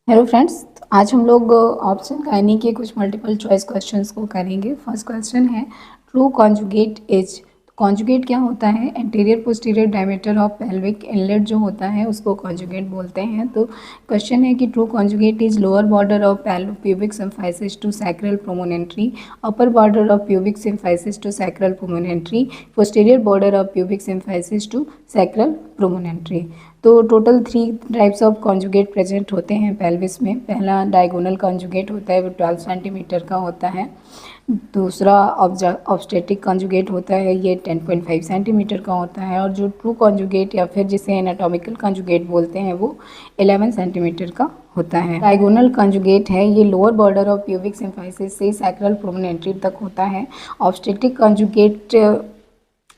Hello friends, आज हम लोग ऑप्शन गाइनी के कुछ मल्टीपल चॉइस क्वेश्चंस को करेंगे। फर्स्ट क्वेश्चन है ट्रू कॉन्जुगेट इज। कॉन्जुगेट क्या होता है? Anterior posterior diameter of pelvic inlet जो होता है उसको कॉन्जुगेट बोलते हैं। तो क्वेश्चन है कि true conjugate is lower border of pubic symphysis to sacral promontory, upper border of pubic symphysis to sacral promontory, posterior border of pubic symphysis to sacral promontory. तो total 3 types of conjugate present होते हैं pelvis में। पहला diagonal conjugate होता है, वो 12 centimetre का होता है। दूसरा ऑब्स्टेटिक कॉन्जुगेट होता है, ये 10.5 सेंटीमीटर का होता है। और जो ट्रू कॉन्जुगेट या फिर जिसे एनाटॉमिकल कॉन्जुगेट बोलते हैं वो 11 सेंटीमीटर का होता है। डायगोनल कॉन्जुगेट है, ये lower border of pubic symphysis से सैक्रल प्रोमोनेंट्री तक होता है। ऑब्स्टेटिक कॉन्जुगेट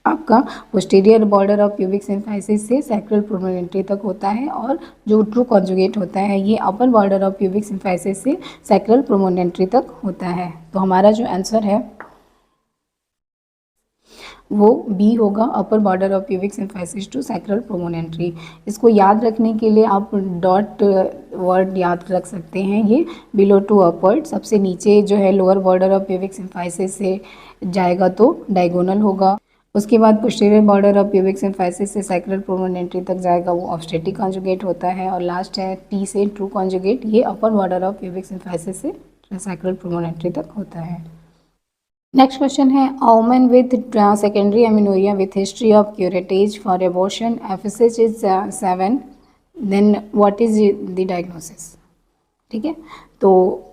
आपका posterior border of pubic symphysis से सैक्रल प्रोमोनेंट्री तक होता है। और जो ट्रू कॉन्जुगेट होता है ये upper border of pubic symphysis से सैक्रल प्रोमोनेंट्री तक होता है। तो हमारा जो आंसर है वो बी होगा, upper border of pubic symphysis to sacral promontory. इसको याद रखने के लिए आप डॉट वर्ड याद रख सकते हैं। ये बिलो टू अपवर्ड, सबसे नीचे जो है lower border of pubic symphysis से जाएगा तो डायगोनल होगा। उसके बाद posterior border of pubic symphysis से सैक्रल प्रोमोनेंट्री तक जाएगा, वो ऑब्स्टेटिक कॉन्जुगेट होता है। और लास्ट है टी से ट्रू कॉन्जुगेट, ये upper border of pubic symphysis से सैक्रल प्रोमोनेंट्री तक होता है। नेक्स्ट क्वेश्चन है woman with secondary amenorrhoea with history of curettage for abortion, FSH is 7, then what is the diagnosis. ठीक है, तो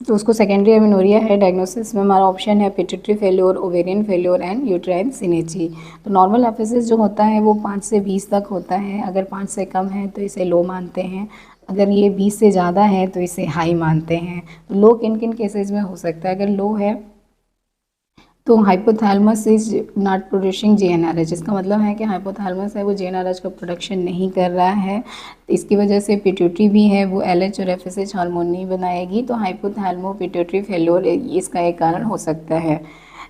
उसको सेकेंडरी एमिनोरिया है। डायग्नोसिस में हमारा ऑप्शन है pituitary failure, ovarian failure and uterine synechiae. तो नॉर्मल एफएसएस जो होता है वो 5 से 20 तक होता है। अगर 5 से कम है तो इसे लो मानते हैं, अगर ये 20 से ज़्यादा है तो इसे हाई मानते हैं। तो लो किन किन केसेस में हो सकता है? अगर लो है तो hypothalamus is not producing GnRH, इसका मतलब है कि हाइपोथैलेमस है वो जीएनआरएच का प्रोडक्शन नहीं कर रहा है। इसकी वजह से पिट्यूटरी भी है वो एलएच और एफएसएच हार्मोन नहीं बनाएगी। तो हाइपोथैलेमो पिट्यूटरी फेल्योर इसका एक कारण हो सकता है।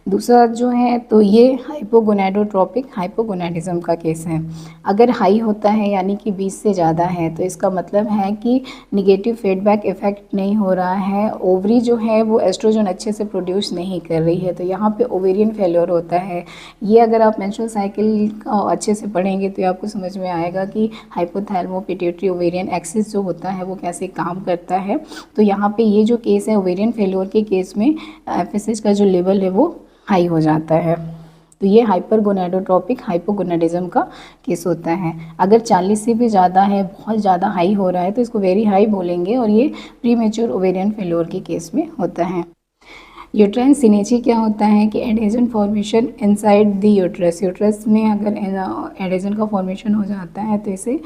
दूसरा जो है तो ये हाइपोगोनाडोट्रोपिक हाइपोगोनाडिज्म का केस है। अगर हाई होता है यानी कि 20 से ज़्यादा है तो इसका मतलब है कि निगेटिव फीडबैक इफेक्ट नहीं हो रहा है, ओवरी जो है वो एस्ट्रोजन अच्छे से प्रोड्यूस नहीं कर रही है, तो यहाँ पे ओवेरियन फेल्योर होता है। ये अगर आप मेंस्ट्रुअल साइकिल अच्छे से पढ़ेंगे तो आपको समझ में आएगा कि हाइपोथैलेमो पिट्यूटरी ओवेरियन एक्सिस जो होता है वो कैसे काम करता है। तो यहाँ पे ये जो केस है ओवेरियन फेल्योर के केस में एफएसएच का जो लेवल है वो हाई हो जाता है। तो ये हाइपरगोनाडोट्रोपिक हाइपोगोनाडिज्म का केस होता है। अगर 40 से भी ज़्यादा है, बहुत ज़्यादा हाई हो रहा है, तो इसको वेरी हाई बोलेंगे और ये प्रीमेच्योर ओवेरियन फेल्योर के केस में होता है। यूट्राइन सिनेची क्या होता है कि adhesion formation inside the uterus, uterus में अगर एडेजन का फॉर्मेशन हो जाता है तो इसे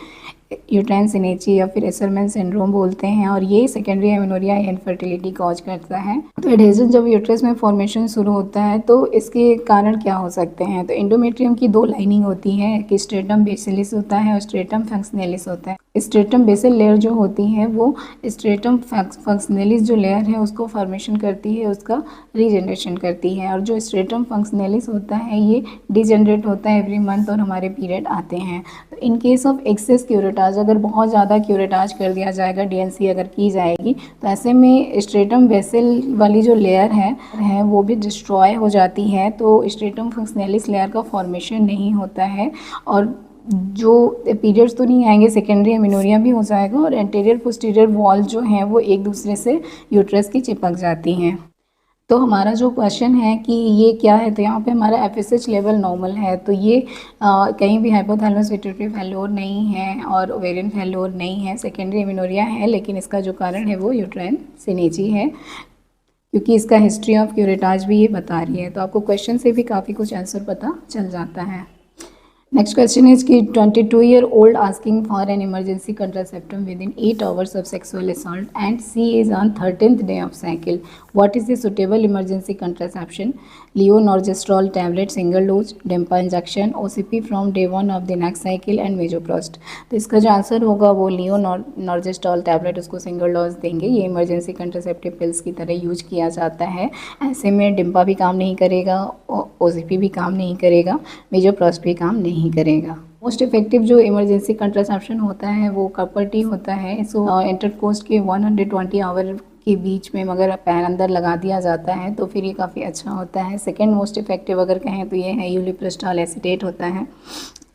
यूट्राइन सिनेची या फिर एसरमैन सिंड्रोम बोलते हैं। और ये सेकेंडरी एमेनोरिया या इनफर्टिलिटी कॉज करता है। तो एडेजन जब यूट्रस में फॉर्मेशन शुरू होता है तो इसके कारण क्या हो सकते हैं? तो एंडोमेट्रियम की 2 लाइनिंग होती है कि स्ट्रेटम बेसिलिस होता है और स्ट्रेटम फंक्शनलिस होता है। स्ट्रेटम बेसल लेयर जो होती है वो स्ट्रेटम फंक्शनलिस जो लेयर है उसको फॉर्मेशन करती है, उसका रीजनरेशन करती है। और जो स्ट्रेटम फंक्शनलिस होता है ये डिजनरेट होता है एवरी मंथ और हमारे पीरियड आते हैं। तो in case of access curettage, अगर बहुत ज़्यादा क्यूरेटाज कर दिया जाएगा, डीएनसी अगर की जाएगी, तो ऐसे में स्ट्रेटम वेसल वाली जो लेयर है वो भी डिस्ट्रॉय हो जाती है। तो स्ट्रेटम फंक्शनलिस लेयर का फॉर्मेशन नहीं होता है और जो पीरियड्स तो नहीं आएंगे, सेकेंडरी एमिनोरिया भी हो जाएगा और एंटीरियर पोस्टीरियर वॉल जो है वो एक दूसरे से यूट्रस की चिपक जाती हैं। तो हमारा जो क्वेश्चन है कि ये क्या है, तो यहाँ पे हमारा एफएसएच लेवल नॉर्मल है। तो ये कहीं भी हाइपोथैलेमस पिट्यूटरी फेल्योर नहीं है और ओवेरियन फेल्योर नहीं है, सेकेंडरी एमिनोरिया है, लेकिन इसका जो कारण है वो यूट्राइन सिनेची है, क्योंकि इसका हिस्ट्री ऑफ क्यूरेटाज भी ये बता रही है। तो आपको क्वेश्चन से भी काफ़ी कुछ आंसर पता चल जाता है। नेक्स्ट क्वेश्चन इज कि 22-year-old asking for an emergency contraceptive within 8 hours of sexual assault and she is on 13th day of cycle, what is the suitable emergency contraception? Levonorgestrel tablet single dose, DMPA injection, OCP from day 1 of the next cycle and misoprost. तो इसका जो answer होगा वो levonorgestrel tablet उसको single dose देंगे। ये emergency contraceptive pills की तरह यूज किया जाता है। ऐसे में डिम्पा भी काम नहीं करेगा, ओसीपी भी काम नहीं करेगा, मेजोप्रोस्ट भी काम नहीं करेगा। मोस्ट इफेक्टिव जो इमरजेंसी कंट्रासेप्शन होता है वो कपल टी होता है। इसको इंटरकोर्स के 120 आवर के बीच में अगर पैर अंदर लगा दिया जाता है तो फिर ये काफ़ी अच्छा होता है। सेकेंड मोस्ट इफेक्टिव अगर कहें तो ये है यूलिप्रोस्टाल एसीटेट होता है।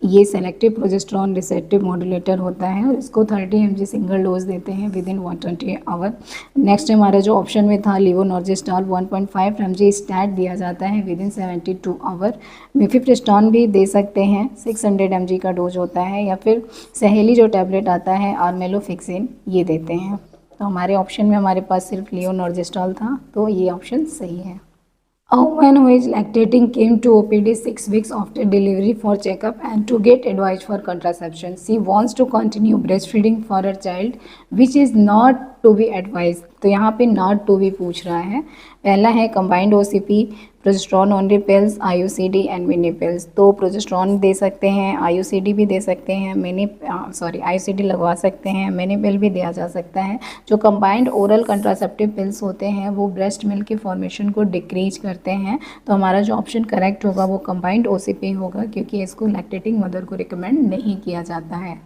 ये सेलेक्टिव प्रोजेस्टेरॉन रिसेप्टिव मॉड्यूलेटर होता है और इसको 30 mg सिंगल डोज देते हैं विद इन 120 आवर। नेक्स्ट हमारा जो ऑप्शन में था लीवोनॉर्जेस्टाल 1.5 mg स्टैट दिया जाता है विद इन 72 आवर। मिफिप्रिस्टॉन भी दे सकते हैं, 600 mg का डोज होता है, या फिर सहेली जो टैबलेट आता है आर्मेलोफिक्सिन ये देते हैं। तो हमारे ऑप्शन में हमारे पास सिर्फ लीवोनॉर्जेस्टाल था, तो ये ऑप्शन सही है। A woman who is lactating came to OPD 6 weeks after delivery for checkup and to get advice for contraception. She wants to continue breastfeeding for her child, which is not to be advised. तो यहाँ पे not to भी पूछ रहा है। पहला है combined OCP, progesterone only pills, IUCD and mini pills. तो प्रोजेस्टेरॉन दे सकते हैं, IUCD भी दे सकते हैं, IUCD लगवा सकते हैं, मिनी पिल भी दिया जा सकता है। जो कंबाइंड ओरल कंट्रासेप्टिव पिल्स होते हैं वो ब्रेस्ट मिल्क की फॉर्मेशन को डिक्रीज करते हैं। तो हमारा जो ऑप्शन करेक्ट होगा वो कंबाइंड OCP होगा, क्योंकि इसको लैक्टेटिंग मदर को रिकमेंड नहीं किया जाता है।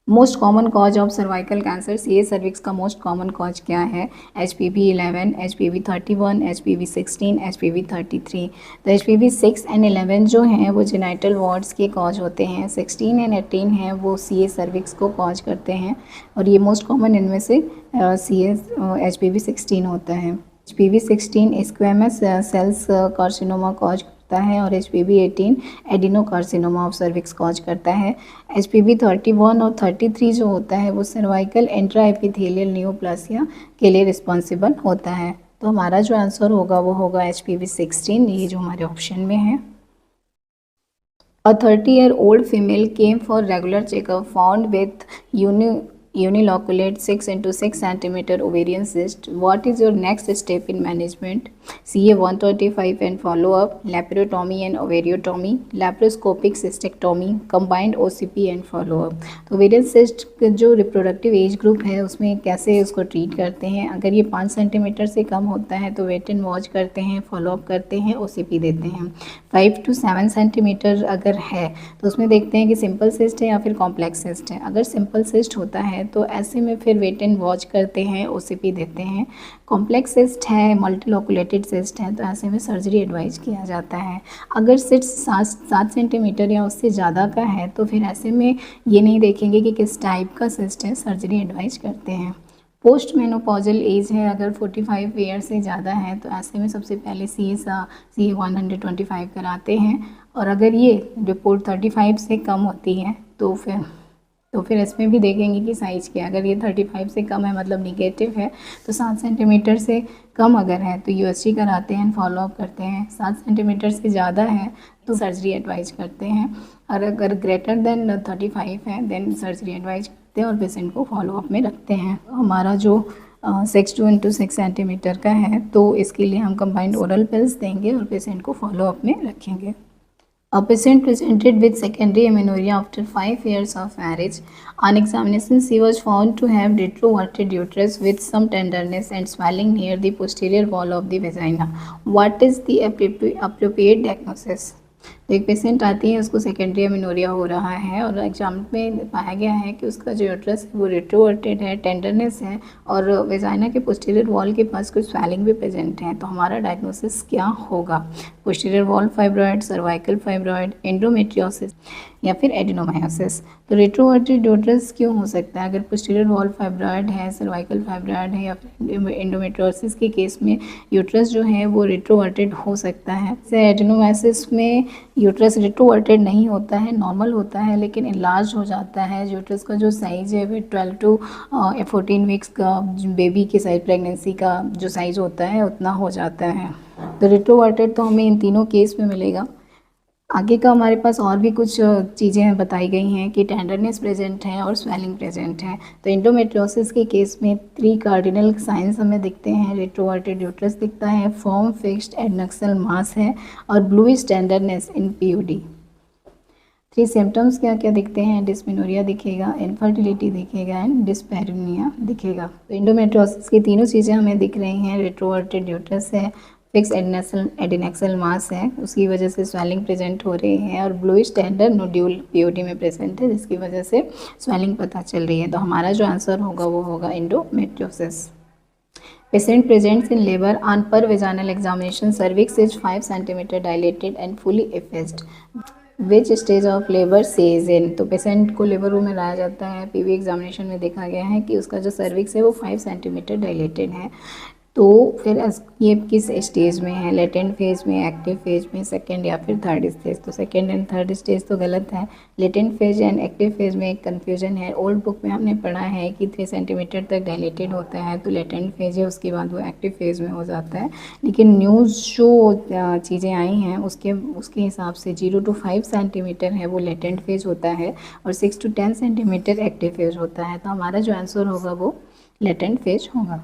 Most common cause of cervical cancer, CA cervix का मोस्ट कॉमन कॉज क्या है? HPV 11, HPV 31, HPV 16, HPV 33। तो HPV 6 एंड 11 जो हैं वो जेनाइटल वॉर्ड्स के कॉज होते हैं, 16 एंड 18 हैं वो सीए सर्विक्स को कॉज करते हैं, और ये मोस्ट कॉमन इनमें से HPV 16 होता है। HPV 16 squamous cells carcinoma cause करता है और HPV 18 adenocarcinoma of cervix cause करता है। HPV 31 और 33 जो होता है वो सर्वाइकल इंट्रा एपिथेलियल न्यूप्लासिया के लिए रिस्पॉन्सिबल होता है। तो हमारा जो आंसर होगा वो होगा HPV 16, ये जो हमारे ऑप्शन में है। A 30-year-old female came for regular checkup found with uniloculate 6 × 6 cm ovarian cyst. What is your next step in management? CA 125 and follow up, laparotomy and ovariotomy, laparoscopic cystectomy, combined OCP and follow up. तो ovarian cyst जो reproductive age group है उसमें कैसे उसको treat करते हैं? अगर ये 5 सेंटीमीटर से कम होता है तो वेट एंड वॉच करते हैं, फॉलो अप करते हैं, OCP देते हैं। 5 to 7 सेंटीमीटर अगर है तो उसमें देखते हैं कि सिंपल सिस्ट है या फिर कॉम्प्लेक्स सिस्ट है। अगर सिंपल सिस्ट होता है तो ऐसे में फिर वेट एंड वॉच करते हैं, OCP देते हैं। कॉम्प्लेक्स सिस्ट है, मल्टीलोकुलेटेड सिस्ट है, तो ऐसे में सर्जरी एडवाइज किया जाता है। अगर सिस्ट 7 सेंटीमीटर या उससे ज़्यादा का है तो फिर ऐसे में ये नहीं देखेंगे कि किस टाइप का सिस्ट है, सर्जरी एडवाइज करते हैं। पोस्ट मेनोपॉजल एज है अगर 45 ईयर से ज़्यादा है तो ऐसे में सबसे पहले CA 125 कराते हैं, और अगर ये रिपोर्ट 35 से कम होती है तो फिर इसमें भी देखेंगे कि साइज़ क्या है। अगर ये 35 से कम है मतलब निगेटिव है, तो 7 सेंटीमीटर से कम अगर है तो USG कराते हैं, फॉलो अप करते हैं। 7 सेंटीमीटर से ज़्यादा है तो सर्जरी एडवाइज करते हैं, और अगर ग्रेटर देन 35 है देन सर्जरी एडवाइज करते हैं और पेशेंट को फॉलो अप में रखते हैं। हमारा जो 6 × 6 सेंटीमीटर का है तो इसके लिए हम कंबाइंड ओरल पिल्स देंगे और पेशेंट को फॉलो अप में रखेंगे। A patient presented with secondary amenorrhea after 5 years of marriage. On examination, she was found to have retroverted uterus with some tenderness and swelling near the posterior wall of the vagina. What is the appropriate diagnosis? तो एक patient आती है, उसको secondary amenorrhoea हो रहा है और exam में पाया गया है कि उसका जो यूट्रस है वो रेट्रोवर्टेड है, टेंडरनेस है और वेजाइना के पोस्टीरियर वॉल के पास कुछ स्वेलिंग भी प्रेजेंट है। तो हमारा डायग्नोसिस क्या होगा? Posterior wall fibroid, cervical fibroid, endometriosis या फिर एडिनोमायोसिस। तो रेट्रोवर्टेड यूट्रस क्यों हो सकता है? अगर पोस्टीरियर वॉल फाइब्रॉइड है, सर्वाइकल फाइब्रॉइड है या फिर एंडोमेट्रियोसिस के केस में यूट्रस जो है वो रेट्रोवर्टेड हो सकता है। जैसे एडिनोमायोसिस में यूट्रस रेट्रोवर्टेड नहीं होता है, नॉर्मल होता है, लेकिन इनलार्ज हो जाता है। यूट्रस का जो साइज़ है वो 12 to 14 वीक्स का बेबी के साइज, प्रेगनेंसी का जो साइज़ होता है उतना हो जाता है। तो रेट्रोवर्टेड तो हमें इन तीनों केस में मिलेगा। आगे का हमारे पास और भी कुछ चीज़ें बताई गई हैं कि टेंडरनेस प्रेजेंट है और स्वेलिंग प्रेजेंट है। तो एंडोमेट्रियोसिस के केस में 3 कार्डिनल साइंस हमें दिखते हैं। रेट्रोवर्टेड यूट्रस दिखता है, फॉर्म फिक्स्ड एडनक्सल मास है और ब्लूइश टेंडरनेस इन PUD। 3 सिम्टम्स क्या क्या दिखते हैं? डिस्मेनोरिया दिखेगा, इनफर्टिलिटी दिखेगा एंड डिस्पैरिनिया दिखेगा। तो एंडोमेट्रियोसिस की तीनों चीज़ें हमें दिख रही हैं। रेट्रोवर्टेड यूट्रस है, फिक्स एडिनेक्सल मास है, उसकी वजह से स्वेलिंग प्रेजेंट हो रही है, और ब्लूइश टेंडर नोड्यूल पीओडी में प्रेजेंट है, जिसकी वजह से स्वेलिंग पता चल रही है। तो हमारा जो आंसर होगा वो होगा endometriosis. Patient presents in labor on per vaginal examination, cervix is 5 cm dilated and fully effaced. Which stage of labor says in? तो पेशेंट को लेबर रूम में लाया जाता है, पीवी एग्जामिनेशन में देखा गया है कि उसका जो सर्विक्स है वो 5 सेंटीमीटर डायलेटेड है। तो फिर ये किस स्टेज में है, लेटेंट फेज में, एक्टिव फेज में, सेकेंड या फिर थर्ड स्टेज? तो सेकेंड एंड थर्ड स्टेज तो गलत है, latent phase and active phase में एक कन्फ्यूजन है। ओल्ड बुक में हमने पढ़ा है कि 3 सेंटीमीटर तक डायलेटेड होता है तो लेटेंट फेज है, उसके बाद वो एक्टिव फेज में हो जाता है। लेकिन न्यूज़ जो चीज़ें आई हैं उसके हिसाब से 0 to 5 सेंटीमीटर है वो लेटेंट फेज होता है, और 6 to 10 सेंटीमीटर एक्टिव फेज होता है। तो हमारा जो आंसर होगा वो लेटेंट फेज होगा।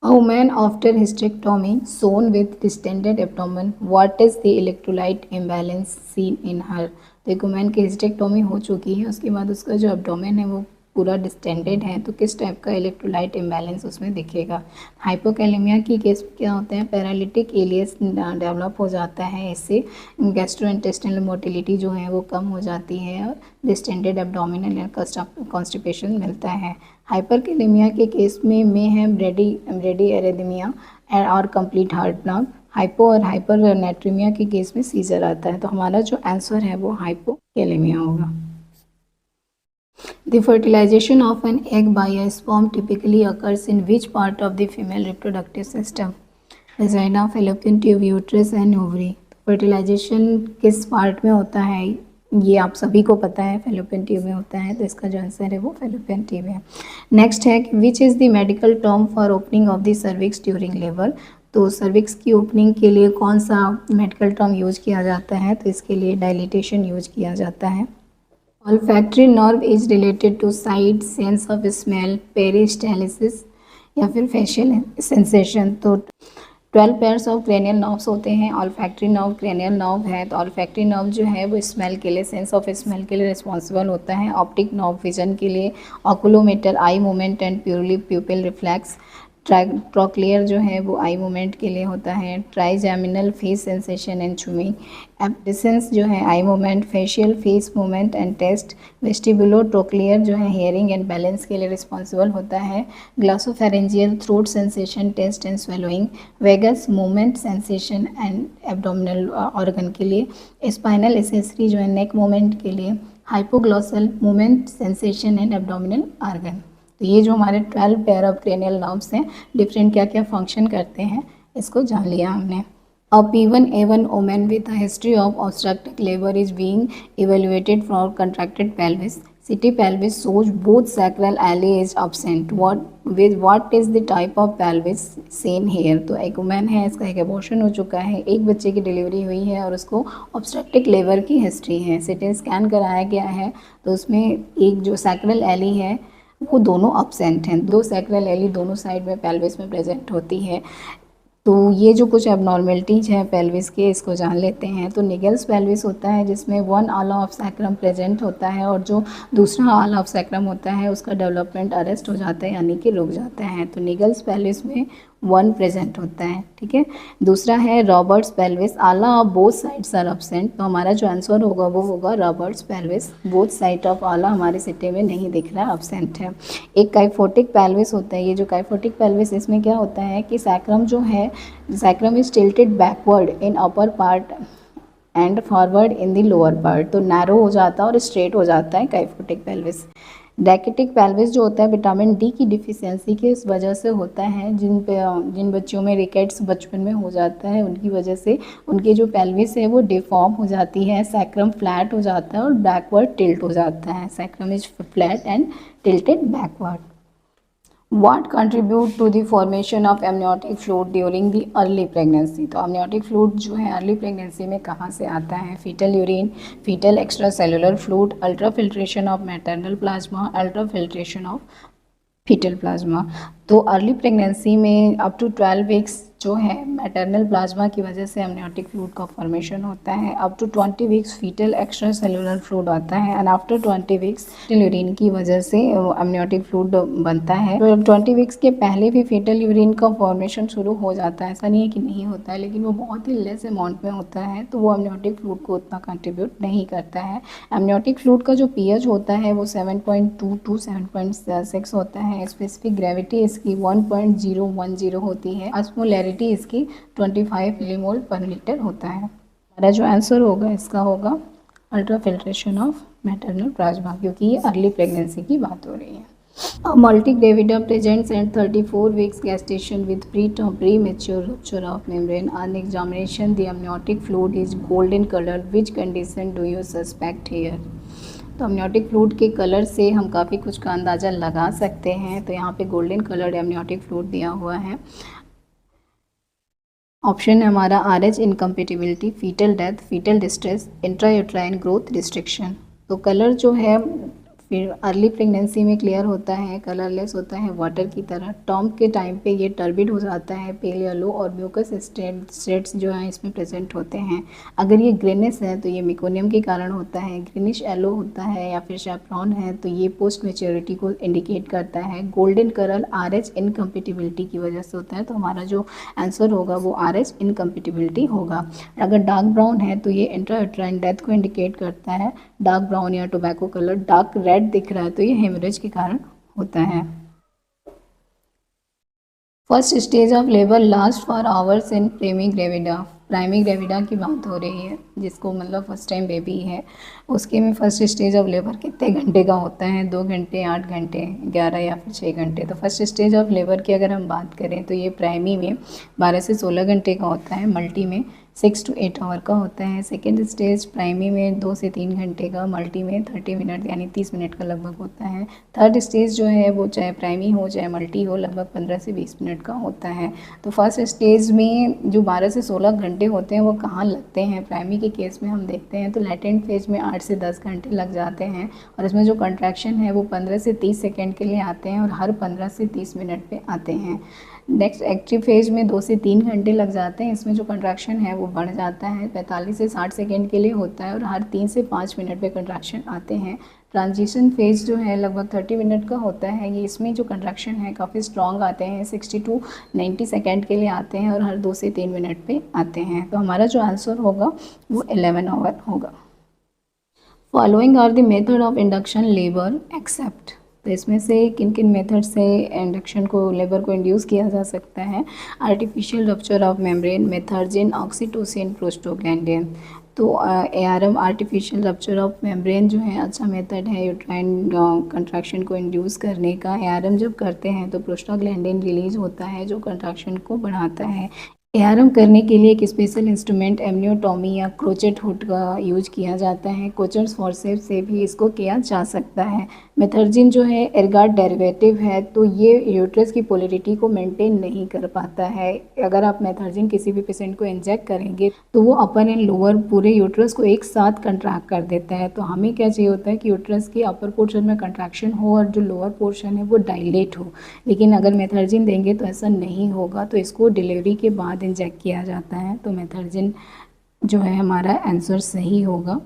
A woman after hysterectomy shown with distended abdomen, what is the electrolyte imbalance seen in her? तो एक वुमेन की हिस्टेक्टोमी हो चुकी है, उसके बाद उसका जो एब्डोमेन है वो पूरा डिस्टेंडेड है, तो किस टाइप का इलेक्ट्रोलाइट इम्बैलेंस उसमें दिखेगा? हाइपोकैलेमिया की केस क्या होता है, पैरालिटिक एलियस डेवलप हो जाता है, इससे गैस्ट्रोइंटेस्टिनल मोटिलिटी जो है वो कम हो जाती है और डिस्टेंडेड एब्डोमिनल कॉन्स्टिपेशन मिलता है। हाइपरकैलेमिया के केस में है ब्रेडी एरिथमिया और कंप्लीट हार्ट ब्लॉक। हाइपो और हाइपरनेट्रीमिया के केस में सीजर आता है। तो हमारा जो आंसर है वो हाइपोकैलेमिया होगा। The fertilization of an egg by a sperm typically occurs in which part of the female reproductive system? Vagina, fallopian tube, uterus and ovary. Fertilisation किस पार्ट में होता है ये आप सभी को पता है, फेलोपियन ट्यूब में होता है, तो इसका जो आंसर है वो फेलोपियन ट्यूब है। नेक्स्ट है कि which is the medical term for opening of the cervix during labour? तो सर्विक्स की ओपनिंग के लिए कौन सा मेडिकल टर्म यूज किया जाता है? तो इसके लिए डायलिटेशन यूज किया जाता है। Olfactory nerve is related to sight, sense of smell, peristalsis या फिर फेशियल सेंसेशन। तो 12 पेयर्स ऑफ क्रेनियल नर्व्स होते हैं। ऑल्फैक्टरी नर्व क्रेनियल नर्व है, तो ऑल्फैक्टरी नर्व जो है वो स्मेल के लिए, सेंस ऑफ स्मेल के लिए रिस्पॉन्सिबल होता है। ऑप्टिक नर्व विजन के लिए, oculomotor eye movement and purely pupil reflex. Trochlear जो है वो आई मूवमेंट के लिए होता है। Trigeminal face sensation and chewing. Abducens जो है eye movement, facial face movement and taste. Vestibulocochlear जो है हेयरिंग एंड बैलेंस के लिए रिस्पॉन्सिबल होता है। Glossopharyngeal throat sensation, taste and swallowing. Vagus movement sensation and abdominal organ के लिए। स्पाइनल एसेसरी जो है नेक मूवमेंट के लिए। Hypoglossal movement sensation and abdominal organ. तो ये जो हमारे 12 पेयर ऑफ क्रेनियल नर्व्स हैं, डिफरेंट क्या क्या फंक्शन करते हैं इसको जान लिया हमने। A P1A1 woman with a history of obstructive labor is being evaluated for contracted pelvis. CT pelvis shows both sacral alley is absent. What is the type of pelvis seen here? तो एक women है, इसका एक abortion हो चुका है, एक बच्चे की डिलीवरी हुई है और उसको ऑब्स्ट्रक्टिव लेबर की हिस्ट्री है। CT स्कैन कराया गया है, तो उसमें एक जो सैक्रल एली है वो दोनों अब्सेंट हैं। 2 सैक्रल एली दोनों साइड में पेल्विस में प्रेजेंट होती है। तो ये जो कुछ एबनॉर्मलिटीज़ हैं पेल्विस के, इसको जान लेते हैं। तो निगल्स पेल्विस होता है जिसमें 1 आला ऑफ सैक्रम प्रेजेंट होता है, और जो दूसरा आला ऑफ सैक्रम होता है उसका डेवलपमेंट अरेस्ट हो जाता है, यानी कि रुक जाता है। तो निगल्स पेल्विस में 1 प्रेजेंट होता है, ठीक है। दूसरा है Roberts pelvis, ala of both sides are absent. तो हमारा जो आंसर होगा वो होगा Roberts pelvis, both side of ala हमारे सिटे में नहीं दिख रहा, एब्सेंट है। एक काइफोटिक पेल्विस होता है। ये जो काइफोटिक पेल्विस, इसमें क्या होता है कि सैक्रम जो है, sacrum is tilted backward in upper part and forward in the lower part. तो नैरो हो जाता है और स्ट्रेट हो जाता है काइफोटिक पेल्विस। डायकिटिक पेल्विस जो होता है विटामिन डी की डिफिशियंसी की इस वजह से होता है। जिन बच्चों में रिकेट्स बचपन में हो जाता है, उनकी वजह से उनकी जो पेल्विस है वो डिफॉर्म हो जाती है, सैक्रम फ्लैट हो जाता है और बैकवर्ड टिल्ट हो जाता है। Sacrum is flat and tilted backward. What contribute to the formation of amniotic fluid during the early pregnancy? तो amniotic fluid जो है अर्ली प्रेगनेंसी में कहाँ से आता है? Fetal urine, fetal extracellular fluid, ultrafiltration of maternal plasma, ultrafiltration of fetal plasma. तो early pregnancy में अप टू 12 वीक्स जो है मैटरनल प्लाज्मा की वजह से एमनियोटिक फ्लूइड का फॉर्मेशन होता है। Up to 20 weeks fetal extra cellular fluid आता है एंड आफ्टर 20 वीक्स यूरिन की वजह से एमनियोटिक फ्लूइड बनता है। तो 20 वीक्स के पहले भी फीटल यूरिन का फॉर्मेशन शुरू हो जाता है, ऐसा नहीं है कि नहीं होता है, लेकिन वो बहुत ही लेस अमाउंट में होता है, तो वो एमनियोटिक फ्लूइड को उतना कंट्रीब्यूट नहीं करता है। एमनियोटिक फ्लूइड का जो पीएच होता है वो 7.2 टू 7.6 होता है। स्पेसिफिक ग्रेविटी इसकी 1.010 होती है। ऑस्मोलैरिटी इसकी 25 मिलीमोल पर लीटर होता है। हमारा जो आंसर होगा इसका होगा ultra filtration of maternal plasma, क्योंकि ये अर्ली प्रेगनेंसी की बात हो रही है। A multigravida presents at 34 weeks gestation with premature rupture of membrane. On examination, the amniotic fluid is golden color. Which condition do you suspect here? तो amniotic fluid के colour से हम काफ़ी कुछ का अंदाज़ा लगा सकते हैं। तो यहाँ पे गोल्डन कलर्ड amniotic fluid दिया हुआ है। ऑप्शन है हमारा RH incompatibility, fetal death, fetal distress, intrauterine growth restriction. तो कलर जो है फिर अर्ली प्रेगनेंसी में क्लियर होता है, कलरलेस होता है वाटर की तरह। टॉम्ब के टाइम पे ये टर्बिड हो जाता है, पेल येलो और म्यूकस स्टेट्स जो हैं इसमें प्रेजेंट होते हैं। अगर ये ग्रेनिश है तो ये मिकोनियम के कारण होता है। ग्रीनिश येलो होता है या फिर शैफ्रॉन है तो ये पोस्ट मैच्योरिटी को इंडिकेट करता है। गोल्डन कलर RH इनकम्पेटिबिलिटी की वजह से होता है, तो हमारा जो आंसर होगा वो RH इनकम्पेटिबिलिटी होगा। अगर डार्क ब्राउन है तो ये इंट्रायूट्राइन डेथ को इंडिकेट करता है। डार्क ब्राउन या टोबैको कलर, डार्क रेड दिख रहा है तो ये हेमरेज के कारण होता है। First stage of labour last for hours in primi gravida की बात हो रही है, जिसको मतलब फर्स्ट टाइम बेबी है उसके में फर्स्ट स्टेज ऑफ लेबर कितने घंटे का होता है? 2 घंटे, 8 घंटे, 11 या फिर 6 घंटे। तो फर्स्ट स्टेज ऑफ लेबर की अगर हम बात करें तो ये प्राइमी में 12 से 16 घंटे का होता है, मल्टी में 6 to 8 आवर का होता है। सेकेंड स्टेज प्राइमी में 2 से 3 घंटे का, मल्टी में 30 मिनट यानी 30 मिनट का लगभग होता है। थर्ड स्टेज जो है वो चाहे प्राइमी हो चाहे मल्टी हो लगभग 15 से 20 मिनट का होता है। तो फर्स्ट स्टेज में जो 12 से 16 घंटे होते हैं वो कहाँ लगते हैं? प्राइमी के केस में हम देखते हैं तो लैटेंट फेज में 8 से 10 घंटे लग जाते हैं और इसमें जो कंट्रैक्शन है वो 15 से 30 सेकेंड के लिए आते हैं और हर 15 से 30 मिनट पे आते हैं। नेक्स्ट एक्टिव फेज में 2 से 3 घंटे लग जाते हैं, इसमें जो कंट्रैक्शन है वो बढ़ जाता है, 45 से 60 सेकेंड के लिए होता है और हर 3 से 5 मिनट पे कंट्रैक्शन आते हैं। ट्रांजिशन फेज जो है लगभग 30 मिनट का होता है, ये इसमें जो कंट्रैक्शन है काफ़ी स्ट्रॉन्ग आते हैं, 60 to 90 सेकेंड के लिए आते हैं और हर 2 से 3 मिनट पे आते हैं। तो हमारा जो आंसर होगा वो 11 आवर होगा। Following are the method of induction labour except. तो इसमें से किन किन मेथड से इंडक्शन को लेबर को इंड्यूस किया जा सकता है? Artificial rupture of membrane, methergine, oxytocin, prostaglandin. तो ARM artificial rupture of membrane जो है अच्छा मेथड है यूट्राइन कंट्रैक्शन को इंड्यूस करने का। ARM जब करते हैं तो प्रोस्टाग्लैंडिन रिलीज होता है जो कंट्रैक्शन को बढ़ाता है। ARM करने के लिए एक स्पेशल इंस्ट्रूमेंट एमनियोटॉमी या क्रोचेट हुड का यूज किया जाता है। कोचर्स फॉर्सेप्स से भी इसको किया जा सकता है। मेथर्जिन जो है एर्गाट डेरिवेटिव है तो ये यूट्रस की पोलरिटी को मेंटेन नहीं कर पाता है। अगर आप मेथर्जिन किसी भी पेशेंट को इंजेक्ट करेंगे तो वो अपर एंड लोअर पूरे यूट्रस को एक साथ कंट्रैक्ट कर देता है। तो हमें क्या चाहिए होता है कि यूट्रस के अपर पोर्शन में कंट्रैक्शन हो और जो लोअर पोर्शन है वो डायलेट हो, लेकिन अगर मेथर्जिन देंगे तो ऐसा नहीं होगा, तो इसको डिलीवरी के बाद इंजेक्ट किया जाता है। तो मेथर्जिन जो है हमारा आंसर सही होगा,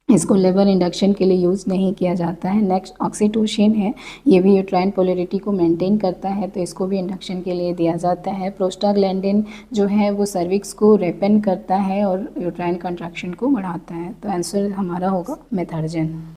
इसको लेबर इंडक्शन के लिए यूज़ नहीं किया जाता है। नेक्स्ट ऑक्सीटोसिन है, ये भी यूट्राइन पोलरिटी को मेंटेन करता है तो इसको भी इंडक्शन के लिए दिया जाता है। प्रोस्टाग्लैंडिन जो है वो सर्विक्स को रेपेन करता है और यूट्राइन कंट्रैक्शन को बढ़ाता है। तो आंसर हमारा होगा मेथर्जिन।